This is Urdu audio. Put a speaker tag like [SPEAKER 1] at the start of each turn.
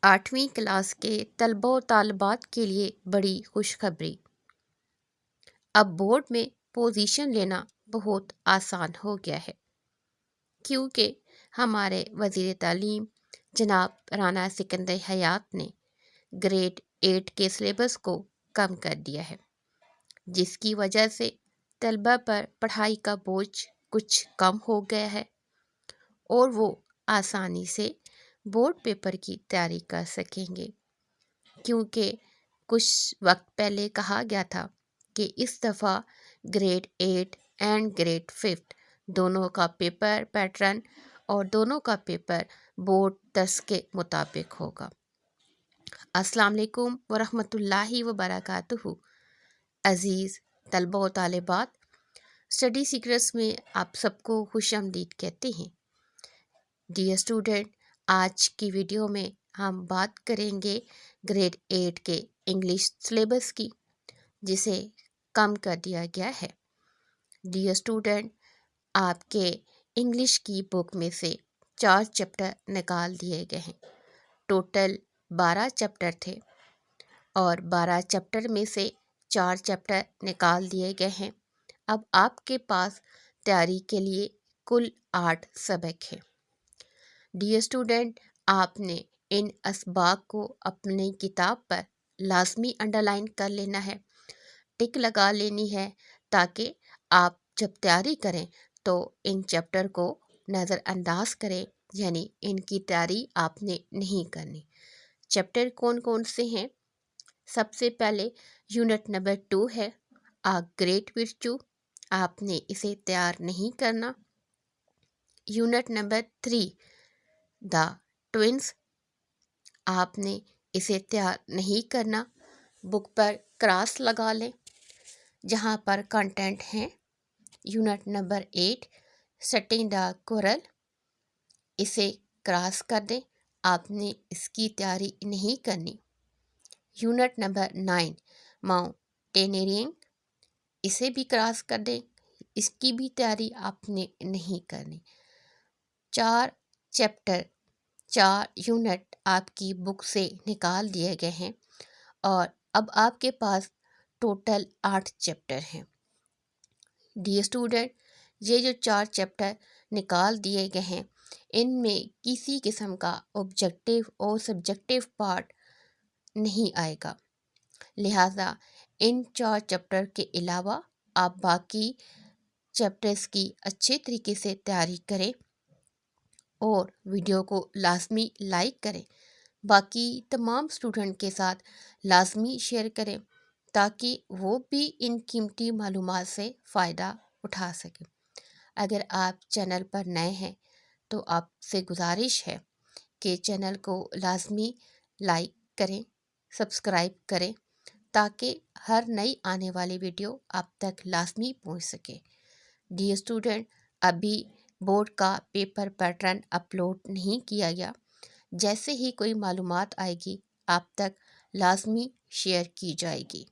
[SPEAKER 1] 8ویں کلاس کے طلباء و طالبات کے لیے بڑی خوشخبری۔ اب بورڈ میں پوزیشن لینا بہت آسان ہو گیا ہے، کیونکہ ہمارے وزیر تعلیم جناب رانا سکندر حیات نے گریڈ 8 کے سلیبس کو کم کر دیا ہے، جس کی وجہ سے طلباء پر پڑھائی کا بوجھ کچھ کم ہو گیا ہے اور وہ آسانی سے بورڈ پیپر کی تیاری کر سکیں گے، کیونکہ کچھ وقت پہلے کہا گیا تھا کہ اس دفعہ گریڈ 8 اینڈ گریڈ 5 دونوں کا پیپر پیٹرن اور دونوں کا پیپر بورڈ درس کے مطابق ہوگا۔ السلام علیکم ورحمۃ اللہ وبرکاتہ۔ عزیز طلباء و طالبات، اسٹڈی سیکرٹس میں آپ سب کو خوش آمدید کہتے ہیں۔ ڈیئر اسٹوڈنٹ، آج کی ویڈیو میں ہم بات کریں گے گریڈ 8 کے انگلش سلیبس کی، جسے کم کر دیا گیا ہے۔ ڈیئر اسٹوڈنٹ، آپ کے انگلش کی بک میں سے 4 چیپٹر نکال دیے گئے ہیں۔ ٹوٹل 12 چیپٹر تھے اور 12 چیپٹر میں سے 4 چیپٹر نکال دیے گئے ہیں۔ اب آپ کے پاس تیاری کے لیے کل 8 سبق ہیں۔ ڈیئر اسٹوڈنٹ، آپ نے ان اسباق کو اپنی کتاب پر لازمی انڈرلائن کر لینا ہے، ٹک لگا لینی ہے، تاکہ آپ جب تیاری کریں تو ان چیپٹر کو نظر انداز کریں، یعنی ان کی تیاری آپ نے نہیں کرنی۔ چیپٹر کون کون سے ہیں؟ سب سے پہلے یونٹ نمبر 2 ہے گریٹ ورچو، آپ نے اسے تیار نہیں کرنا۔ یونٹ نمبر 3 دا ٹوینس، آپ نے اسے تیار نہیں کرنا۔ بک پر کراس لگا لیں جہاں پر کنٹینٹ ہیں۔ یونٹ نمبر 8 سٹنگ دا کورل، اسے کراس کر دیں، آپ نے اس کی تیاری نہیں کرنی۔ یونٹ نمبر 9 ماؤنٹینئرنگ، اسے بھی کراس کر دیں، اس کی بھی تیاری آپ نے نہیں کرنی۔ 4 چیپٹر 4 یونٹ آپ کی بک سے نکال دیے گئے ہیں اور اب آپ کے پاس ٹوٹل 8 چیپٹر ہیں۔ ڈیئر اسٹوڈنٹ، یہ جو 4 چیپٹر نکال دیے گئے ہیں، ان میں کسی قسم کا آبجیکٹیو اور سبجیکٹیو پارٹ نہیں آئے گا، لہٰذا ان 4 چیپٹر کے علاوہ آپ باقی چیپٹرز کی اچھے طریقے سے تیاری کریں اور ویڈیو کو لازمی لائک کریں، باقی تمام اسٹوڈنٹ کے ساتھ لازمی شیئر کریں تاکہ وہ بھی ان قیمتی معلومات سے فائدہ اٹھا سکیں۔ اگر آپ چینل پر نئے ہیں تو آپ سے گزارش ہے کہ چینل کو لازمی لائک کریں، سبسکرائب کریں، تاکہ ہر نئی آنے والی ویڈیو آپ تک لازمی پہنچ سکے۔ ڈیئر اسٹوڈنٹ، ابھی بورڈ کا پیپر پیٹرن اپلوڈ نہیں کیا گیا، جیسے ہی کوئی معلومات آئے گی آپ تک لازمی شیئر کی جائے گی۔